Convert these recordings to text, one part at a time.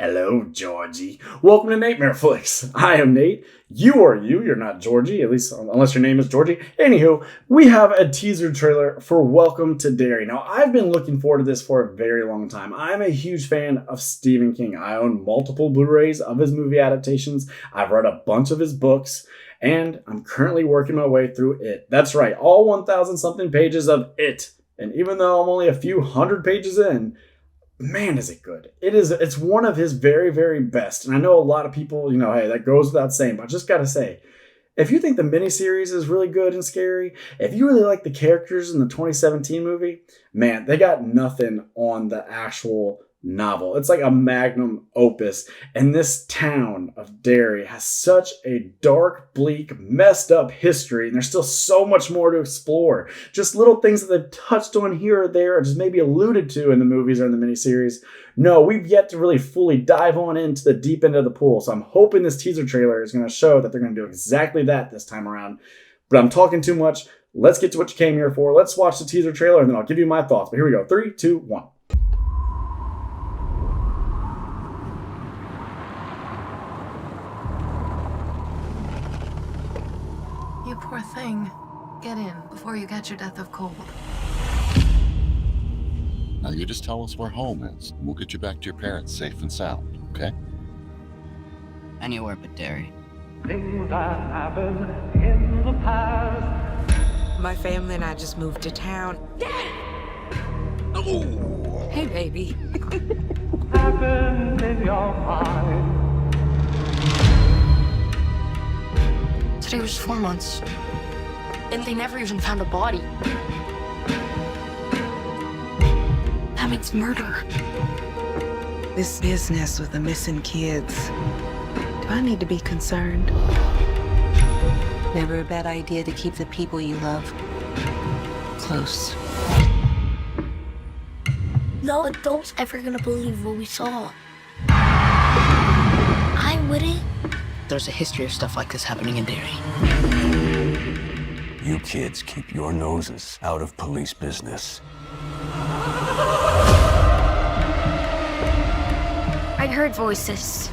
Hello, Georgie. Welcome to Nightmare Flicks. I am Nate. You are you. You're not Georgie, at least unless your name is Georgie. Anywho, we have a teaser trailer for Welcome to Derry. Now, I've been looking forward to this for a very long time. I'm a huge fan of Stephen King. I own multiple Blu-rays of his movie adaptations. I've read a bunch of his books, and I'm currently working my way through it. That's right, all 1,000 something pages of it. And even though I'm only a few hundred pages in, man, is it good. It's one of his very, very best. And I know a lot of people, hey, that goes without saying, but I just got to say, if you think the miniseries is really good and scary, if you really like the characters in the 2017 movie, man, they got nothing on the actual novel. It's like a magnum opus. And this town of Derry has such a dark, bleak, messed up history. And there's still so much more to explore. Just little things that they've touched on here or there, or just maybe alluded to in the movies or in the miniseries. No, we've yet to really fully dive on into the deep end of the pool. So I'm hoping this teaser trailer is going to show that they're going to do exactly that this time around. But I'm talking too much. Let's get to what you came here for. Let's watch the teaser trailer and then I'll give you my thoughts. But here we go. 3, 2, 1. You poor thing. Get in before you catch your death of cold. Now you just tell us where home is, and we'll get you back to your parents safe and sound, okay? Anywhere but Derry. Things that happened in the past. My family and I just moved to town. Oh! Hey, baby. Happened in your mind. Today was 4 months, and they never even found a body. That means murder. This business with the missing kids. Do I need to be concerned? Never a bad idea to keep the people you love close. No adult's ever gonna believe what we saw. I wouldn't. There's a history of stuff like this happening in Derry. You kids keep your noses out of police business. I heard voices.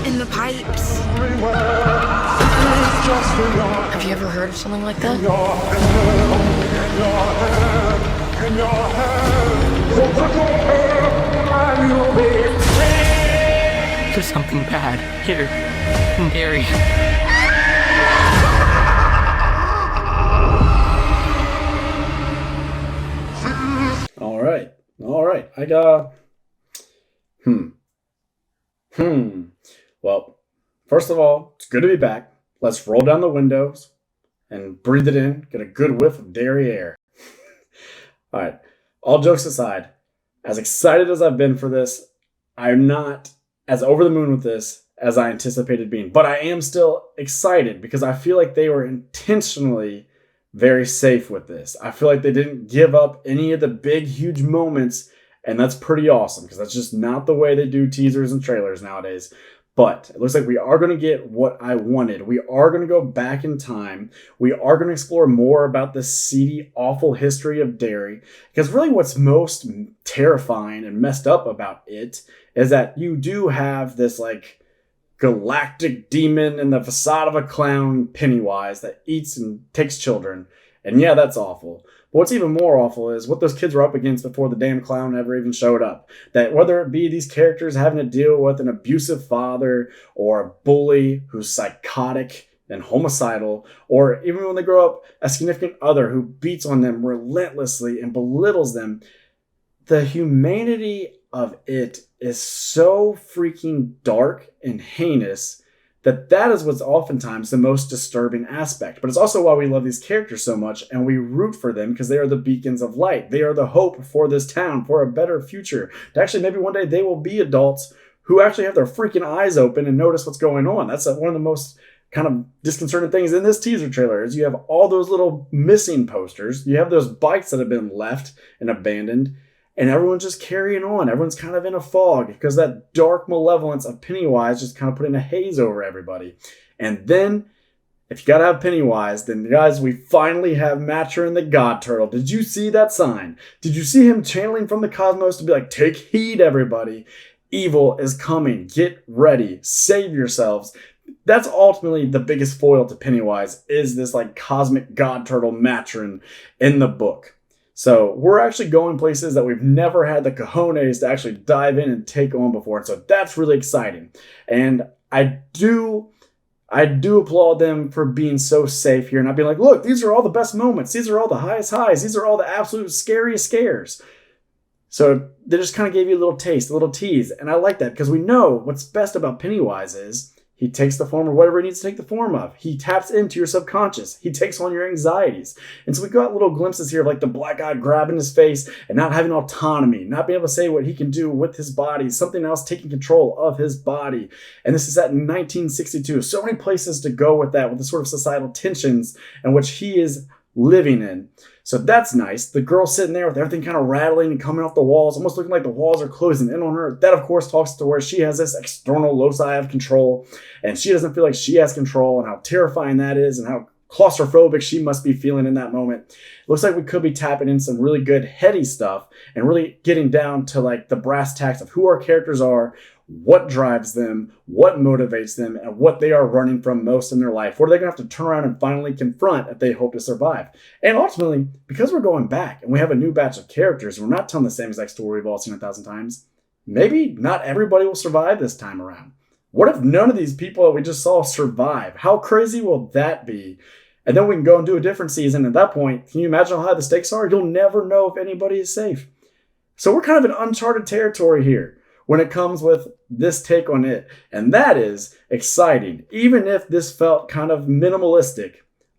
In the pipes. Have you ever heard of something like that? There's something bad here in Derry. All right. I got... Well, first of all, it's good to be back. Let's roll down the windows and breathe it in. Get a good whiff of Derry air. All right. All jokes aside, as excited as I've been for this, I'm not as over the moon with this as I anticipated being. But I am still excited because I feel like they were intentionally very safe with this. I feel like they didn't give up any of the big, huge moments, and that's pretty awesome because that's just not the way they do teasers and trailers nowadays. But it looks like we are going to get what I wanted. We are going to go back in time. We are going to explore more about the seedy, awful history of Derry. Because really what's most terrifying and messed up about it is that you do have this like galactic demon in the facade of a clown, Pennywise, that eats and takes children. And yeah, that's awful. But what's even more awful is what those kids were up against before the damn clown ever even showed up. That whether it be these characters having to deal with an abusive father or a bully who's psychotic and homicidal, or even when they grow up, a significant other who beats on them relentlessly and belittles them, the humanity of it is so freaking dark and heinous that is what's oftentimes the most disturbing aspect. But it's also why we love these characters so much and we root for them because they are the beacons of light. They are the hope for this town, for a better future. Actually, maybe one day they will be adults who actually have their freaking eyes open and notice what's going on. That's one of the most kind of disconcerting things in this teaser trailer is you have all those little missing posters. You have those bikes that have been left and abandoned. And everyone's just carrying on. Everyone's kind of in a fog because that dark malevolence of Pennywise just kind of putting a haze over everybody. And then if you gotta have Pennywise, then guys, we finally have Maturin the God Turtle. Did you see that sign? Did you see him channeling from the cosmos to be like, take heed, everybody. Evil is coming. Get ready. Save yourselves. That's ultimately the biggest foil to Pennywise, is this like cosmic God Turtle Maturin in the book. So we're actually going places that we've never had the cojones to actually dive in and take on before. And so that's really exciting. And I do applaud them for being so safe here and not being like, look, these are all the best moments. These are all the highest highs. These are all the absolute scariest scares. So they just kind of gave you a little taste, a little tease. And I like that because we know what's best about Pennywise is he takes the form of whatever he needs to take the form of. He taps into your subconscious. He takes on your anxieties. And so we got little glimpses here of like the black guy grabbing his face and not having autonomy, not being able to say what he can do with his body, something else taking control of his body. And this is at 1962. So many places to go with that, with the sort of societal tensions in which he is living in. So that's nice. The girl sitting there with everything kind of rattling and coming off the walls, almost looking like the walls are closing in on her. That, of course, talks to where she has this external loci of control, and she doesn't feel like she has control, and how terrifying that is, and how claustrophobic she must be feeling in that moment. It looks like we could be tapping in some really good heady stuff and really getting down to like the brass tacks of who our characters are, what drives them, what motivates them, and what they are running from most in their life. What are they going to have to turn around and finally confront if they hope to survive? And ultimately, because we're going back and we have a new batch of characters, we're not telling the same exact story we've all seen 1,000 times. Maybe not everybody will survive this time around. What if none of these people that we just saw survive? How crazy will that be? And then we can go and do a different season. At that point, can you imagine how high the stakes are? You'll never know if anybody is safe. So we're kind of in uncharted territory here when it comes with this take on it. And that is exciting. Even if this felt kind of minimalistic,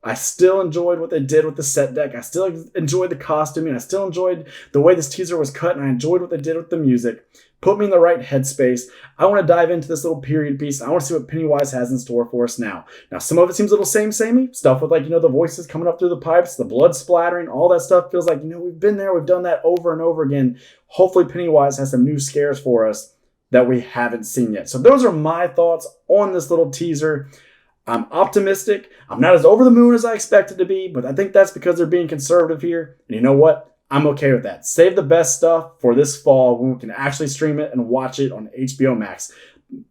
I still enjoyed what they did with the set deck. I still enjoyed the costuming. I still enjoyed the way this teaser was cut, and I enjoyed what they did with the music. Put me in the right headspace. I want to dive into this little period piece. I want to see what Pennywise has in store for us now. Now, some of it seems a little samey. Stuff with like, the voices coming up through the pipes, the blood splattering, all that stuff feels like, we've been there. We've done that over and over again. Hopefully Pennywise has some new scares for us that we haven't seen yet. So those are my thoughts on this little teaser. I'm optimistic. I'm not as over the moon as I expected to be, but I think that's because they're being conservative here. And you know what? I'm okay with that. Save the best stuff for this fall when we can actually stream it and watch it on HBO Max.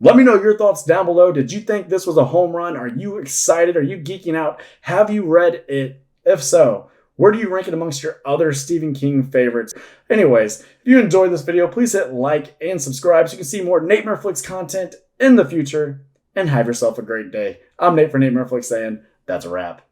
Let me know your thoughts down below. Did you think this was a home run? Are you excited? Are you geeking out? Have you read it? If so, where do you rank it amongst your other Stephen King favorites? Anyways, if you enjoyed this video, please hit like and subscribe so you can see more Nightmare Flicks content in the future. And have yourself a great day. I'm Nate for Nightmare Flicks saying that's a wrap.